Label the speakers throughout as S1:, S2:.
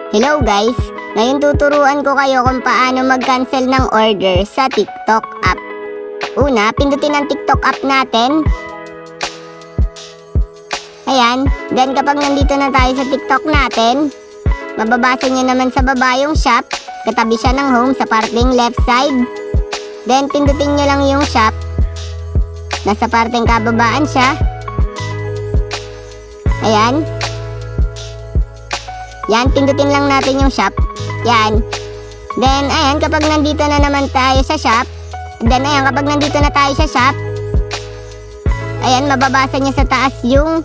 S1: Hello guys! Ngayon tuturuan ko kayo kung paano mag-cancel ng order sa TikTok app. Una, pindutin ang TikTok app natin. Ayan. Then kapag nandito na tayo sa TikTok natin, mababasa nyo naman sa baba yung shop. Katabi siya ng home sa parteng left side. Then pindutin nyo lang yung shop. Nasa parteng kababaan siya. Ayan. Yan, pindutin lang natin yung shop. Yan. Then, ayan, kapag nandito na naman tayo sa shop. Then, ayan, kapag nandito na tayo sa shop. Ayan, mababasa niya sa taas yung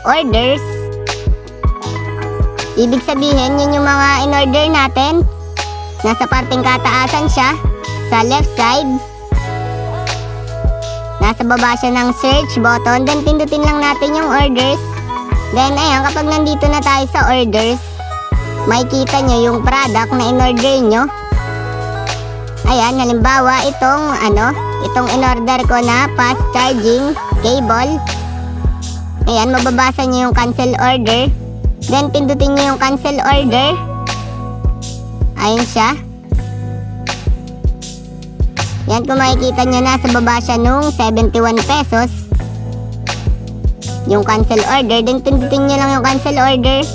S1: orders. Ibig sabihin, yun yung mga in-order natin. Nasa parteng kataasan siya. Sa left side. Nasa baba siya ng search button. Then, pindutin lang natin yung orders. Then, ayan, kapag nandito na tayo sa orders, makikita nyo yung product na in-order nyo. Ayan, halimbawa, itong in-order ko na fast charging cable. Ayan, mababasa nyo yung cancel order. Then, pindutin nyo yung cancel order. Ayan siya. Yan, kung makikita nyo, nasa baba siya nung 71 pesos. Yung cancel order. Then, pindutin nyo lang yung cancel order.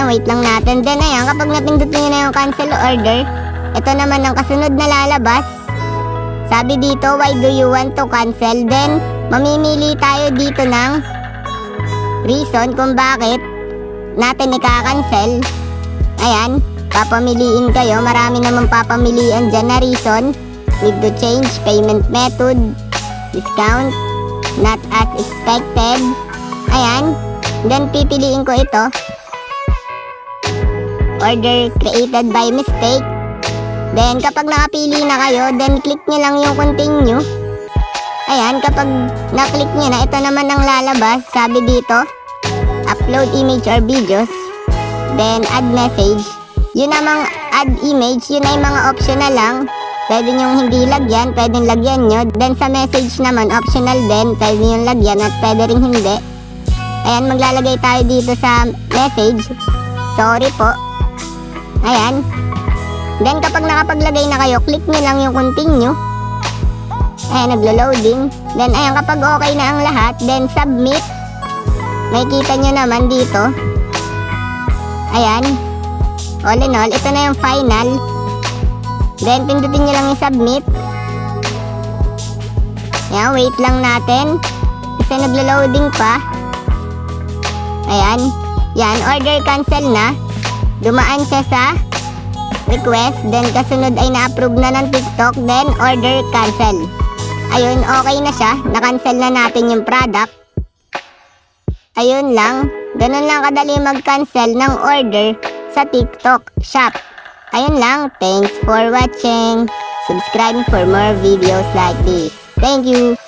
S1: Wait lang natin. Then, ayan, kapag napindutin nyo na yung cancel order, ito naman ang kasunod na lalabas. Sabi dito, why do you want to cancel? Then, mamimili tayo dito ng reason kung bakit natin ika-cancel. Ayan, papamiliin kayo. Marami namang papamilian dyan na reason. Need to change payment method, discount, not as expected. Ayan, then pipiliin ko ito. Order created by mistake. Then, kapag nakapili na kayo, then click nyo lang yung continue. Ayan, kapag na-click nyo na, ito naman ang lalabas. Sabi dito, upload image or videos. Then, add message. Yun namang add image, yun ay mga optional lang. Pwede nyong hindi lagyan, pwedeng lagyan nyo. Then, sa message naman, optional din. Pwede nyong lagyan at pwede rin hindi. Ayan, maglalagay tayo dito sa message. Sorry po. Ayan. Then, kapag nakapaglagay na kayo, click nyo lang yung continue. Ayan, naglo-loading. Then, ayan, kapag okay na ang lahat, then submit. Makikita nyo naman dito. Ayan. All in all, ito na yung final. Then, pindutin nyo lang yung submit. Ayan, wait lang natin. Kasi naglo-loading pa. Ayan. Yan, order cancel na. Dumaan siya sa request, then kasunod ay na-approve na ng TikTok, then order cancel. Ayun, okay na siya. Na-cancel na natin yung product. Ayun lang. Ganun lang kadali mag-cancel ng order sa TikTok shop. Ayun lang. Thanks for watching. Subscribe for more videos like this. Thank you.